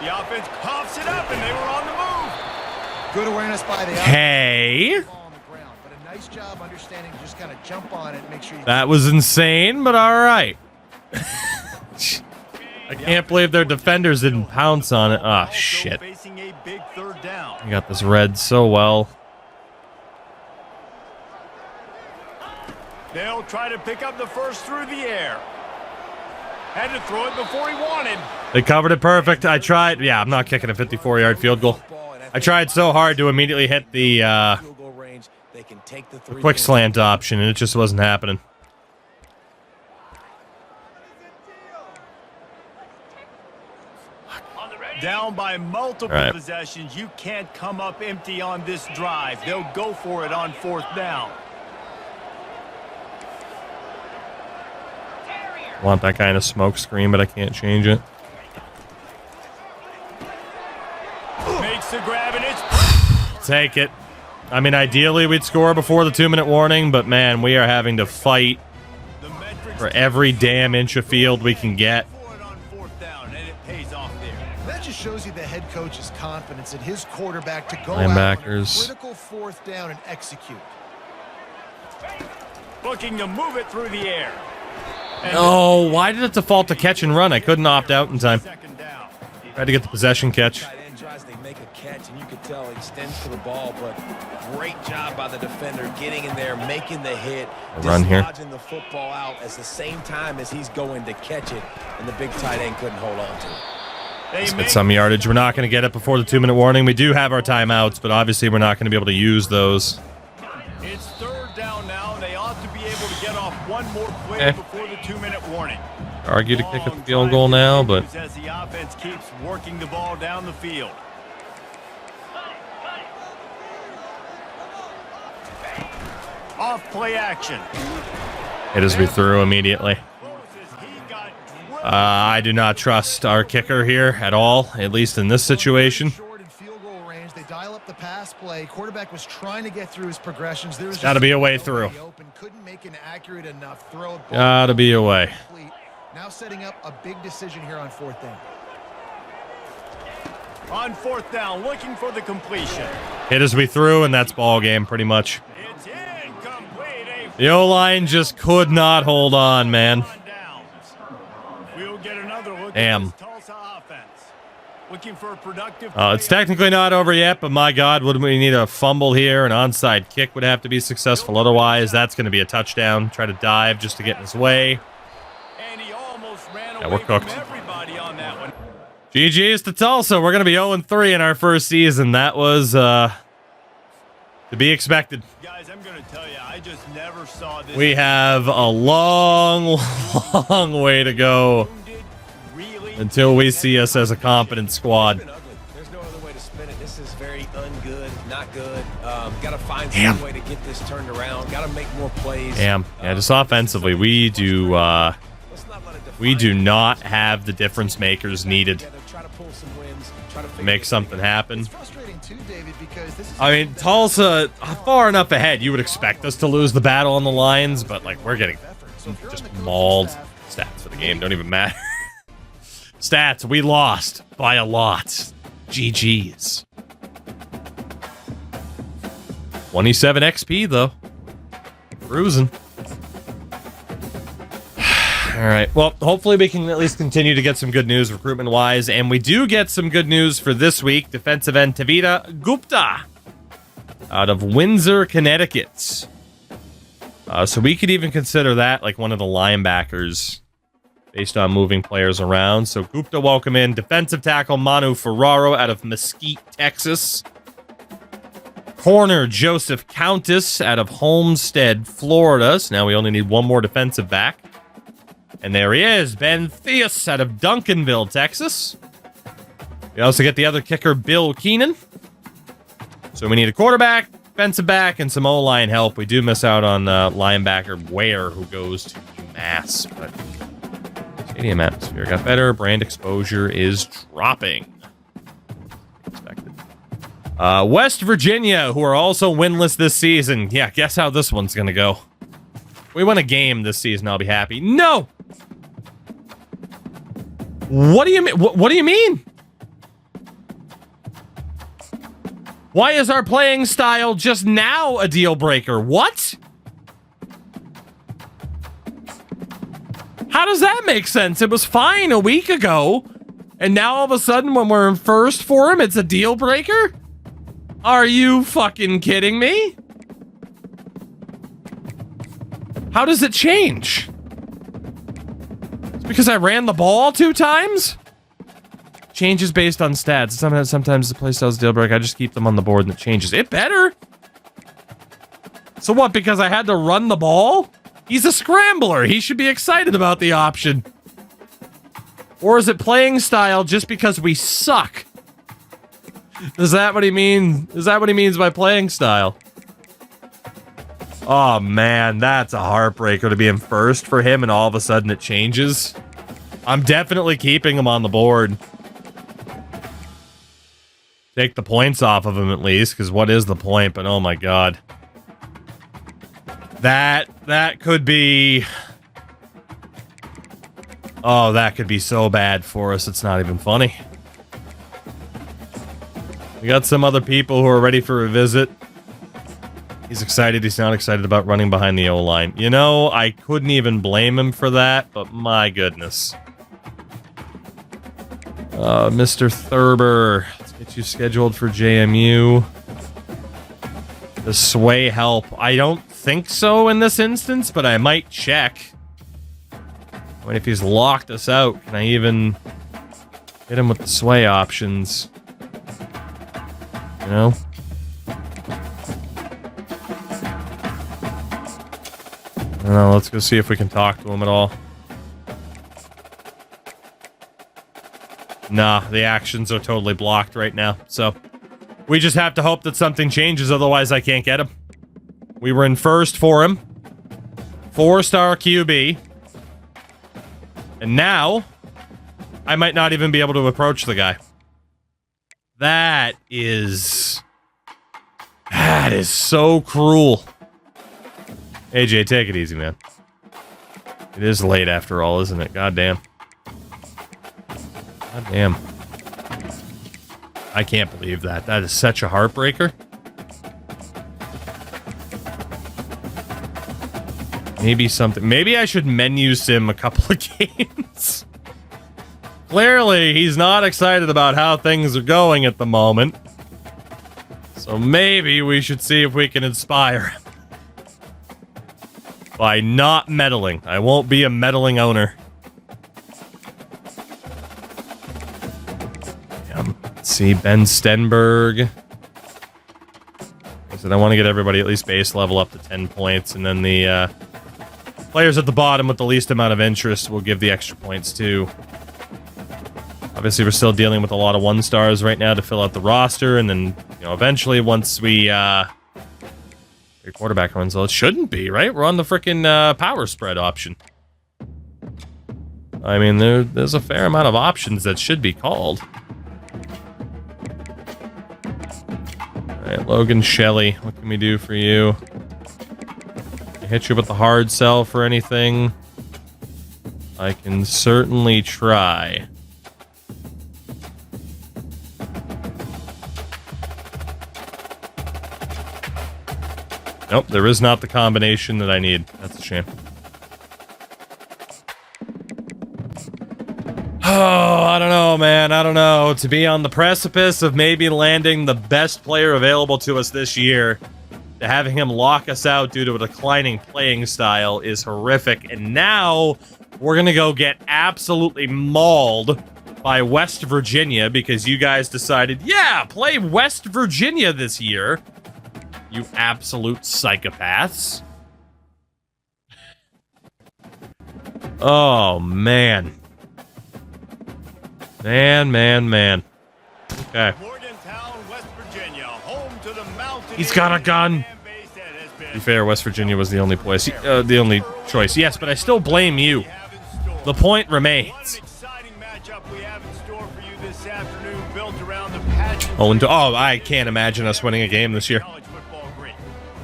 The offense coughs it up, and they were on the move. Good awareness by the Hey, ball on the ground, but a nice job understanding to just kind of jump on it and make sure you that was insane, but all right. I can't believe their defenders didn't pounce on it. Ah, Also shit. Facing a big 3rd down. I got this read so well. They'll try to pick up the first through the air. Had to throw it before he wanted. They covered it perfect. I tried. Yeah, I'm not kicking a 54-yard field goal. I tried so hard to immediately hit the Field goal range, they can take the quick slant option, and it just wasn't happening. Down by multiple All right. possessions. You can't come up empty on this drive. They'll go for it on 4th down. Want that kind of smoke screen, but I can't change it. Makes the grab, and it's... Take it. I mean, ideally, we'd score before the 2-minute warning, but man, we are having to fight The metrics for every damn inch of field we can get. for it on 4th down, and it pays off there. That just shows you the head coach's confidence in his quarterback to go out on a Linebackers. critical 4th down and execute. Looking to move it through the air. And Oh, why did it default to catch and run? I couldn't opt out in time. 2nd down. Tried to get the possession catch. Tight end tries to make a catch, and you could tell he extends to the ball, but great job by the defender getting in there, making the hit, A run here. dislodging the football out at the same time as he's going to catch it, and the big tight end couldn't hold on to it. They Let's make get some yardage. We're not going to get it before the 2-minute warning. We do have our timeouts, but obviously we're not going to be able to use those. It's 3rd down now, and they ought to be able to get off one more play Eh. before the 2-minute warning. Argue to kick a Long field drive goal now, but continues as the offense keeps working the ball down the field. Off play action. it is we threw immediately. He got drilled. I do not trust our kicker here at all, at least in this situation. Short and field goal range. They dial up the pass play. Quarterback was trying to get through his progressions. There was Gotta just be a way nobody through. Open. Couldn't make an accurate enough throw. Gotta be a way. Complete. Now setting up a big decision here on 4th down. On 4th down, looking for the completion. Hit as we threw, and that's ball game pretty much. It's incomplete. The O-line just could not hold on, man. We'll get another look Damn. at this Tulsa offense. Looking for a productive It's play. technically not over yet, but my God, would we need a fumble here? An onside kick would have to be successful. Otherwise, that's going to be a touchdown. Try to dive just to get in his way. And he almost ran Yeah, away we're from cooked. everybody on that one. GG's to Tulsa. We're going to be 0-3 in our first season. That was to be expected. Guys, I'm going to tell you, I just never saw this. We have a long, long way to go Wounded, really until we see us as a competent squad. It's been ugly. There's no other way to spin it. This is very ungood, not good. Got to find Damn. some way to get this turned around. Got to make more plays. Damn. Yeah, just offensively, we do Let's not let it we do define not have the difference makers needed together, try to pull some wins, try to to figure make this something happen. It's frustrating too, David, because this is. I mean, Tulsa, far enough ahead, you would expect us to lose the battle on the lines, but, like, we're getting So if you're on just the coaching mauled. staff, Stats for the game don't even matter. Stats, we lost by a lot. GG's. 27 XP, though. Cruising. All right. Well, hopefully we can at least continue to get some good news recruitment-wise, and we do get some good news for this week. Defensive end Tavita Gupta out of Windsor, Connecticut. So we could even consider that like one of the linebackers based on moving players around. So Gupta, welcome in. Defensive tackle Manu Ferraro out of Mesquite, Texas. Corner Joseph Countess out of Homestead, Florida. So now we only need one more defensive back. And there he is, Ben Theus out of Duncanville, Texas. We also get the other kicker, Bill Keenan. So we need a quarterback, defensive back, and some O-line help. We do miss out on linebacker Ware, who goes to UMass. But stadium atmosphere got better. Brand exposure is dropping. Expected. West Virginia, who are also winless this season. Yeah, guess how this one's going to go. If we win a game this season, I'll be happy. No! What do you mean? What do you mean? Why is our playing style just now a deal breaker? What? How does that make sense? It was fine a week ago, and now all of a sudden when we're in first for him, it's a deal breaker? Are you fucking kidding me? How does it change? Because I ran the ball 2 times? Changes based on stats. Sometimes the playstyle's deal break. I just keep them on the board and it changes. It better. So what, because I had to run the ball? He's a scrambler. He should be excited about the option. Or is it playing style just because we suck? Is that what he means? Is that what he means by playing style? Oh, man, that's a heartbreaker to be in first for him, and all of a sudden it changes. I'm definitely keeping him on the board. Take the points off of him at least, because what is the point? But oh my god. That could be... Oh, that could be so bad for us, it's not even funny. We got some other people who are ready for a visit. He's excited. He's not excited about running behind the O-line. You know, I couldn't even blame him for that, but my goodness. Mr. Thurber, let's get you scheduled for JMU. The sway help. I don't think so in this instance, but I might check. I mean, if he's locked us out, can I even hit him with the sway options? You know? I don't know, let's go see if we can talk to him at all. Nah, the actions are totally blocked right now, so we just have to hope that something changes, otherwise I can't get him. We were in first for him. 4-star QB. And now, I might not even be able to approach the guy. That is so cruel. AJ, take it easy, man. It is late after all, isn't it? Goddamn. Goddamn. I can't believe that. That is such a heartbreaker. Maybe something. Maybe I should menu sim a couple of games. Clearly, he's not excited about how things are going at the moment. So maybe we should see if we can inspire him. By not meddling. I won't be a meddling owner. Let's see, Ben Stenberg. I said I want to get everybody at least base level up to 10 points, and then the players at the bottom with the least amount of interest will give the extra points too. Obviously, we're still dealing with a lot of 1-stars right now to fill out the roster, and then, you know, eventually once we your quarterback runs, well, it shouldn't be, right? We're on the frickin' power spread option. I mean, there's a fair amount of options that should be called. Alright, Logan Shelley, what can we do for you? Can I hit you with the hard sell for anything? I can certainly try. Nope, there is not the combination that I need. That's a shame. Oh, I don't know, man. I don't know. To be on the precipice of maybe landing the best player available to us this year, to having him lock us out due to a declining playing style is horrific. And now we're going to go get absolutely mauled by West Virginia because you guys decided, yeah, play West Virginia this year. You absolute psychopaths. Oh, man. Man. Okay. Morgantown, West Virginia, home to the Mountain. He's got a gun. To be fair, West Virginia was the only place, the only choice. Yes, but I still blame you. The point remains. Oh, I can't imagine us winning a game this year.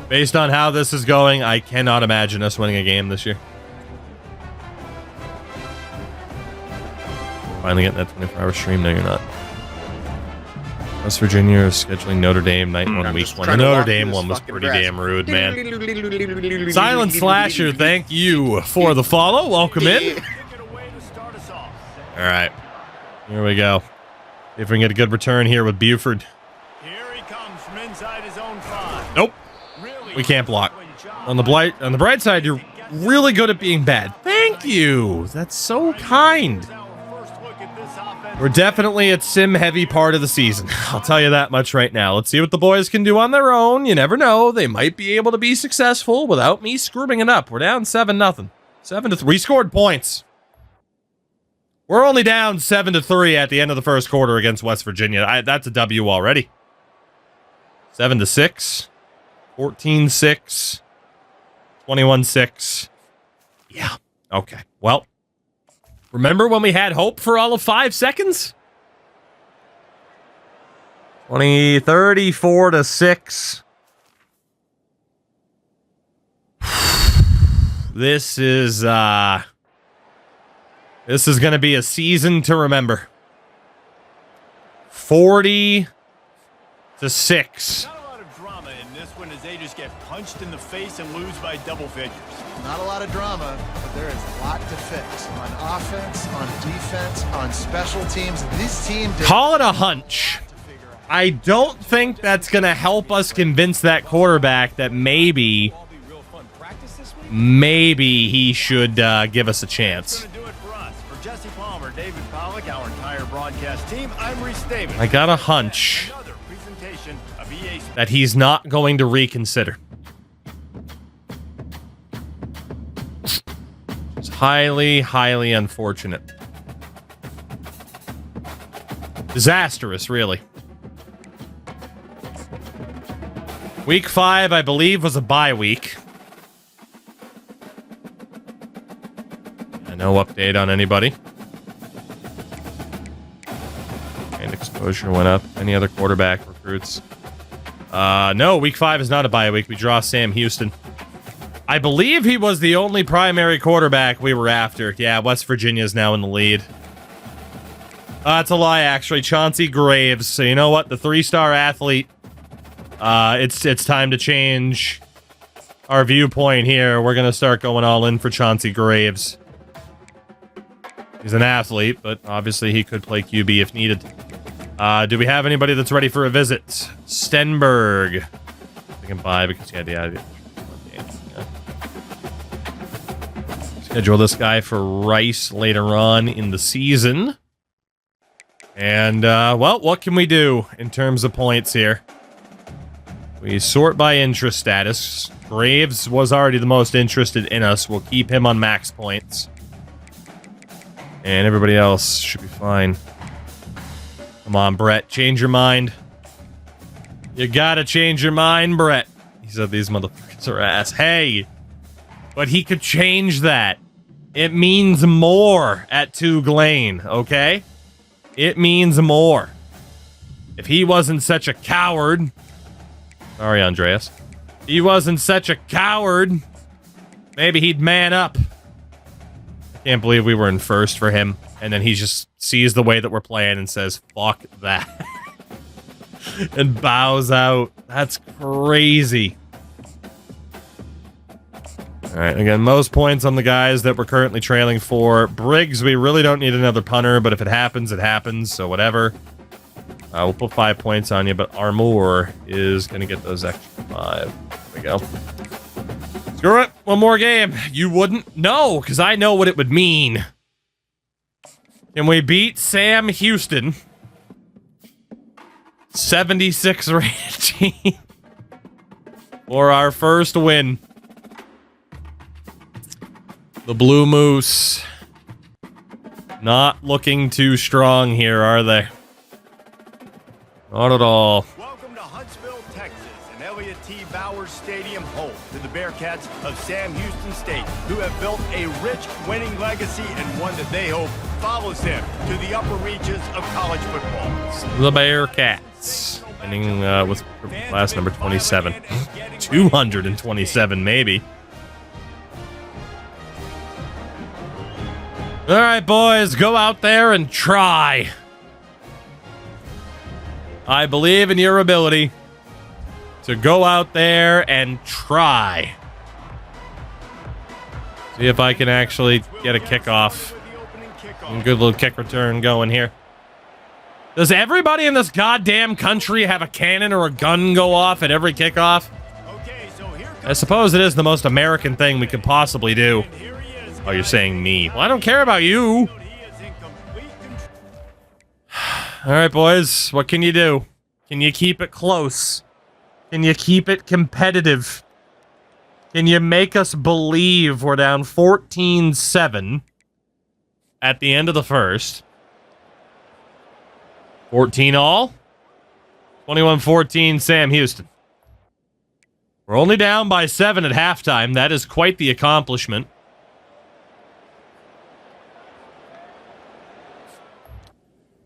Based on how this is going, I cannot imagine us winning a game this year. Finally getting that 24-hour stream. No, you're not. West Virginia is scheduling Notre Dame night one, week one. The Notre Dame one was pretty damn rude, man. Silent Slasher, thank you for the follow. Welcome in. All right. Here we go. See if we can get a good return here with Buford. Here he comes from inside his own 5. Nope. We can't block. On the bright side, you're really good at being bad. Thank you. That's so kind. We're definitely at sim-heavy part of the season. I'll tell you that much right now. Let's see what the boys can do on their own. You never know. They might be able to be successful without me screwing it up. We're down 7-0. 7-3. We scored points. We're only down 7-3 at the end of the first quarter against West Virginia. That's a W already. 7-6. 14-6. 21-6. Yeah. Okay. Well, remember when we had hope for all of 5 seconds? 34-6. This is going to be a season to remember. 40-6. Not a lot of drama in this one as they just get punched in the face and lose by double figures. Not a lot of drama, but there is a lot to fix on offense, on defense, on special teams. This team call it a hunch. I don't think that's going to help us convince that quarterback that maybe he should give us a chance. I got a hunch that he's not going to reconsider. It's highly, highly unfortunate. Disastrous, really. Week 5, I believe, was a bye week. No update on anybody. And exposure went up. Any other quarterback recruits? No, week 5 is not a bye week. We draw Sam Houston. I believe he was the only primary quarterback we were after. Yeah, West Virginia's now in the lead. That's a lie, actually. Chauncey Graves. So you know what? The 3-star athlete. It's time to change our viewpoint here. We're going to start going all in for Chauncey Graves. He's an athlete, but obviously he could play QB if needed. Do we have anybody that's ready for a visit? Stenberg. I can buy because he had the idea. Schedule this guy for Rice later on in the season. And, well, what can we do in terms of points here? We sort by interest status. Graves was already the most interested in us. We'll keep him on max points. And everybody else should be fine. Come on, Brett. Change your mind. You gotta change your mind, Brett. He said these motherfuckers are ass. Hey! But he could change that. It means more at TOUGLANE, okay? It means more. If he wasn't such a coward... Sorry, Andreas. If he wasn't such a coward, maybe he'd man up. Can't believe we were in first for him. And then he just sees the way that we're playing and says, fuck that. And bows out. That's crazy. All right, again, most points on the guys that we're currently trailing for. Briggs, we really don't need another punter, but if it happens, it happens, so whatever. We'll put 5 points on you, but Armour is going to get those extra 5. There we go. Screw it. One more game. You wouldn't know, because I know what it would mean. Can we beat Sam Houston? 76 rating. For our first win. The Blue Moose. Not looking too strong here, are they? Not at all. Welcome to Huntsville, Texas, and Elliott T. Bowers Stadium home to the Bearcats of Sam Houston State, who have built a rich winning legacy and one that they hope follows them to the upper reaches of college football. The Bearcats. Ending with class number 27. 227, maybe. All right, boys, go out there and try. I believe in your ability to go out there and try. See if I can actually get a kickoff. Good little kick return going here. Does everybody in this goddamn country have a cannon or a gun go off at every kickoff? I suppose it is the most American thing we could possibly do. Oh, you're saying me. Well, I don't care about you. All right, boys. What can you do? Can you keep it close? Can you keep it competitive? Can you make us believe we're down 14-7 at the end of the first? 14 all? 21-14 Sam Houston. We're only down by 7 at halftime. That is quite the accomplishment.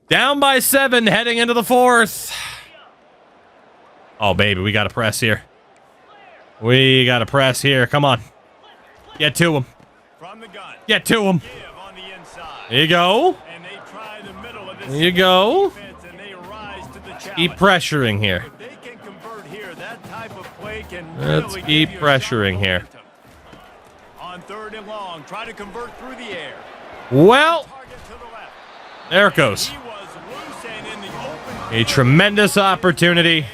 Down by 7, heading into the fourth. Oh, baby, we got to press here. We got to press here. Come on. Get to him. Get to him. There you go. There you go. Keep pressuring here. Let's keep pressuring here. On 3rd and long, try to convert through the air. Well, there it goes. A tremendous opportunity.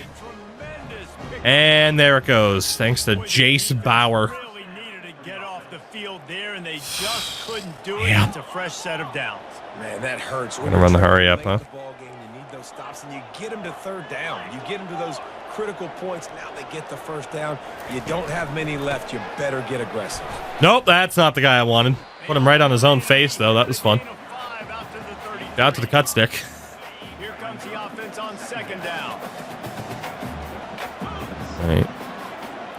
And there it goes. Thanks to Jace Bauer. Really needed to get off the field there, and they just couldn't do it. It's a fresh set of downs. Man, that hurts. Gonna run the hurry up, huh? You need those stops, and you get them to 3rd down. You get them to those critical points. Now they get the 1st down. You don't have many left. You better get aggressive. Nope, that's not the guy I wanted. Put him right on his own face, though. That was fun. Out to the cut stick. Here comes the offense on 2nd down. All right.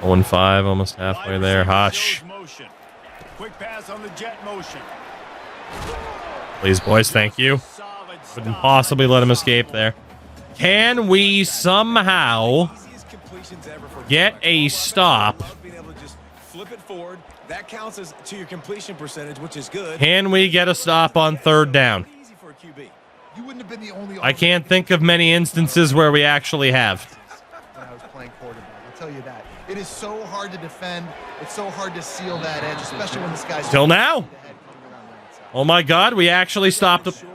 0-5, almost halfway there. Hush. Quick pass on the jet motion. Please, boys, thank you. Couldn't possibly let him escape there. Can we somehow get a stop? Flip it forward. That counts as to your completion percentage, which is good. Can we get a stop on 3rd down? You wouldn't have been the only. I can't think of many instances where we actually have. When I was playing quarterback, I'll tell you that. It is so hard to defend. It's so hard to seal that edge, especially when this guy's till now. Oh my God, we actually stopped.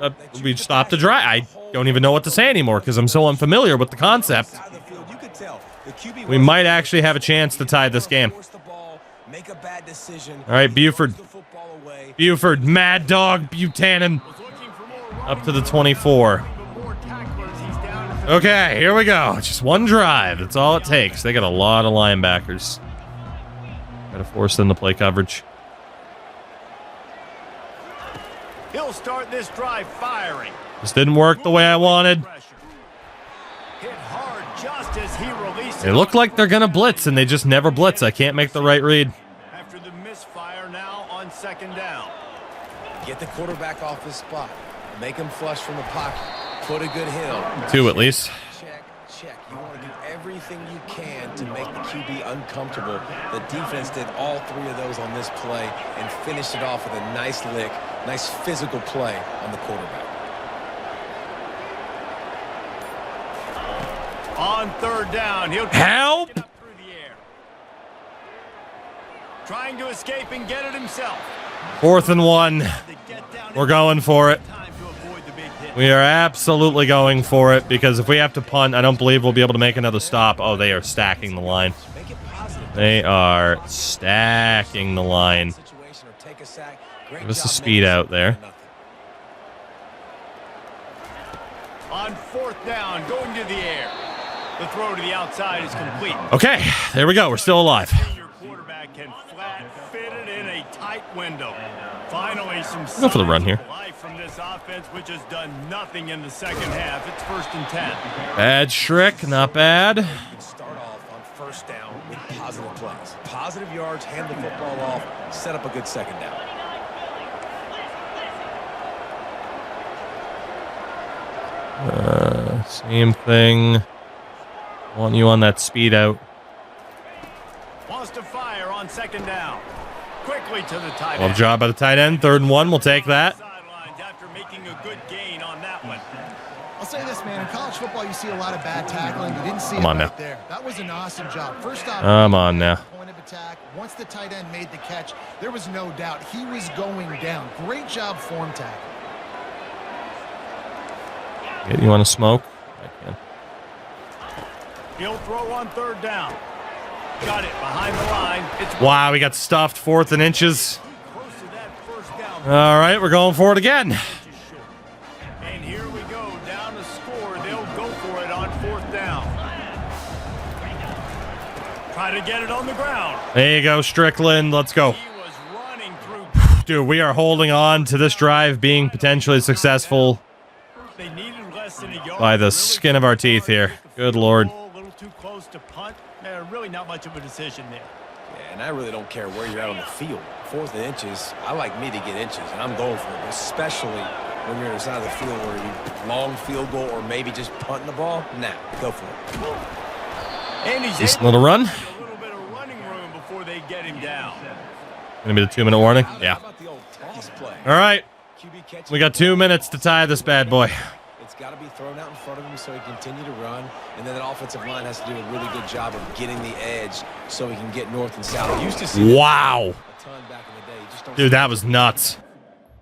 We stopped a drive. I don't even know what to say anymore because I'm so unfamiliar with the concept. We might actually have a chance to tie this game. All right, Buford. Buford, Mad Dog Buchanan. Up to the 24. Okay, here we go. Just one drive. That's all it takes. They got a lot of linebackers. Gotta force them to play coverage. He'll start this drive firing. This didn't work the way I wanted. Hit hard just as he released They look like they're gonna blitz, and they just never blitz. I can't make the right read. After the misfire, now on 2nd down. Get the quarterback off his spot. Make him flush from the pocket. Put a good hill. 2 at least. Check, check. You want to do everything you can to make the QB uncomfortable. The defense did all 3 of those on this play and finished it off with a nice lick, nice physical play on the quarterback. On 3rd down, he'll help. trying to escape and get it himself. 4th and 1. We're going for it. We are absolutely going for it because if we have to punt, I don't believe we'll be able to make another stop. Oh, they are stacking the line. They are stacking the line. Give us the speed out there. On 4th down, going to the air. The throw to the outside is complete. Okay, there we go. We're still alive. Your quarterback can flat fit it in a tight window. Finally, some Go for the run here. life from this offense, which has done nothing in the second half. It's 1st and 10. Bad Shriek, not bad. You can start off on 1st down with positive plays. Positive yards, hand the football off, set up a good 2nd down. Same thing. Want you on that speed out. Wants to fire on 2nd down. Quickly to the tight end. Well, job by the tight end. 3rd and 1. We'll take that. Sidelines after making a good gain on that one. I'll say this, man. In college football, you see a lot of bad tackling. You didn't see it right there. That was an awesome job. First off, come on now. Point of attack. Once the tight end made the catch, there was no doubt he was going down. Great job form tackle. You want to smoke? I can. He'll throw on 3rd down. Got it behind the line. It's Wow, we got stuffed 4th and inches. close to that 1st down. All right, we're going for it again. And here we go, down to score. They'll go for it on 4th down. Try to get it on the ground. There you go, Strickland. Let's go. He was running through. Dude, we are holding on to this drive being potentially successful They needed less than a yard. by the skin of our teeth here. Good Lord. A little too close to punt. Really not much of a decision there. Yeah, and I really don't care where you're at on the field. 4th and inches, I like me to get inches, and I'm going for it, especially when you're on the side of the field where you long field goal or maybe just punting the ball. Nah, go for it. And he's Just a able little run. to get a little bit of running room before they get him down. Gonna be the 2-minute warning? Yeah. How about the old toss play? All right. QB catches We got 2 minutes to tie this bad boy. It's got to be thrown out in front of him so he can continue to run. And then that offensive line has to do a really good job of getting the edge so he can get north and south. I used to see Wow. a ton back in the day. You just don't Dude, that was nuts.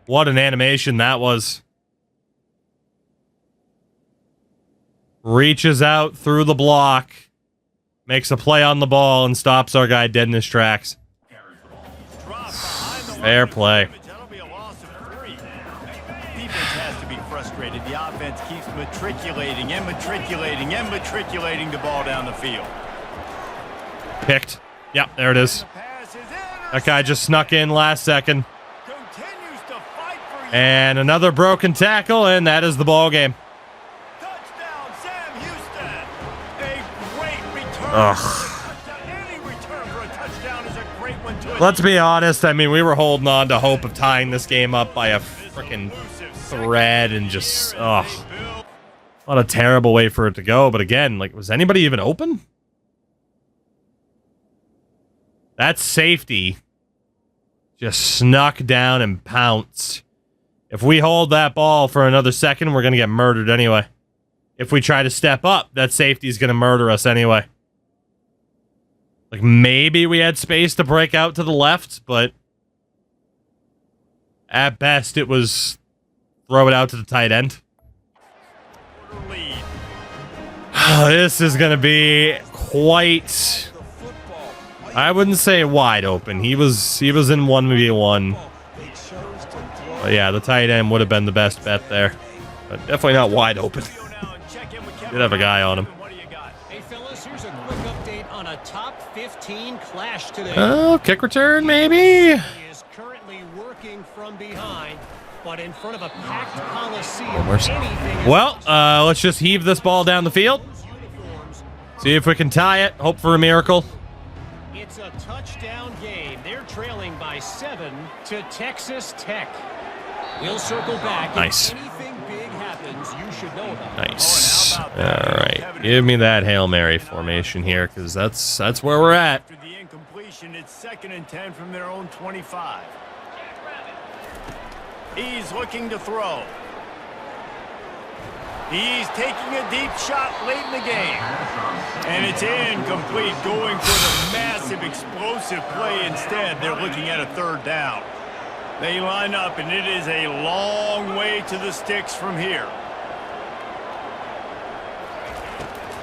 What an animation that was. Reaches out through the block. Makes a play on the ball and stops our guy dead in his tracks. Drop behind the Fair line of play. scrimmage. That'll be a loss of 3. Defense has to be frustrated. The offense keeps matriculating and matriculating and matriculating the ball down the field. Picked. Yep, there it is. The pass is That guy just snuck in last second. continues to fight for you. And another broken tackle, and that is the ball game. Touchdown, Sam Houston. A great return. Ugh. Any return for a touchdown is a great one to Let's be honest. I mean, we were holding on to hope of tying this game up by a freaking thread and just, ugh. What a terrible way for it to go. But again, like, was anybody even open? That safety just snuck down and pounced. If we hold that ball for another second, we're going to get murdered anyway. If we try to step up, that safety is going to murder us anyway. Like, maybe we had space to break out to the left, but at best, it was throw it out to the tight end. lead. This is going to be quite... I wouldn't say wide open. He was in 1v1. But yeah, the tight end would have been the best bet there. But definitely not wide open. Did have a guy on him. What do you got? Hey, fellas, here's a quick update on a top 15 clash today. Oh, kick return, maybe? He is currently working from behind, but in front of a packed Coliseum. Anything is Well, let's just heave this ball down the field. uniforms. See if we can tie it. Hope for a miracle. It's a touchdown game. They're trailing by 7 to Texas Tech. We'll circle back. Nice. If anything big happens, you should know about it. Nice. All right. Give me that Hail Mary formation here, because that's where we're at. After the incompletion, it's 2nd and 10 from their own 25. He's looking to throw. He's taking a deep shot late in the game. And it's incomplete, going for the massive explosive play instead. They're looking at a third down. They line up, and it is a long way to the sticks from here.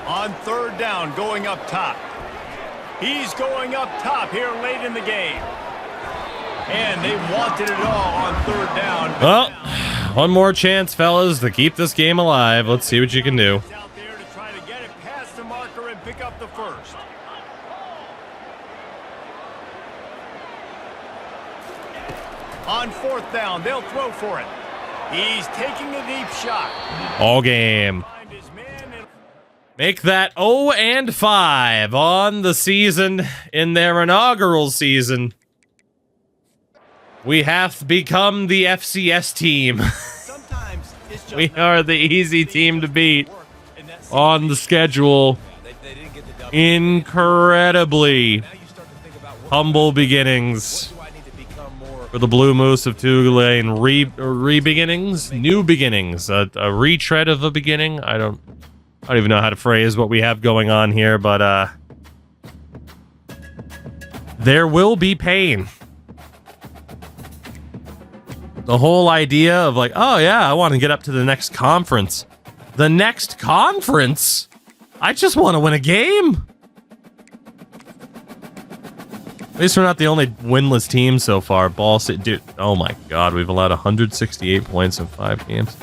On third down, going up top. He's going up top here late in the game. And they wanted it all on third down. Well, one more chance, fellas, to keep this game alive. Let's see what you can do. Out there to try to get it past the marker and pick up the first. On fourth down, they'll throw for it. He's taking a deep shot. All game. Make that 0-5 on the season in their inaugural season. We have become the FCS team. We are the easy team to beat on the schedule. Incredibly humble beginnings for the Blue Moose of TOUGLANE. Re-beginnings? New beginnings. A retread of a beginning? I don't even know how to phrase what we have going on here, but there will be pain. The whole idea of like, oh yeah, I want to get up to the next conference. The next conference? I just want to win a game. At least we're not the only winless team so far. Ball City, dude. Oh my God, we've allowed 168 points in 5 games.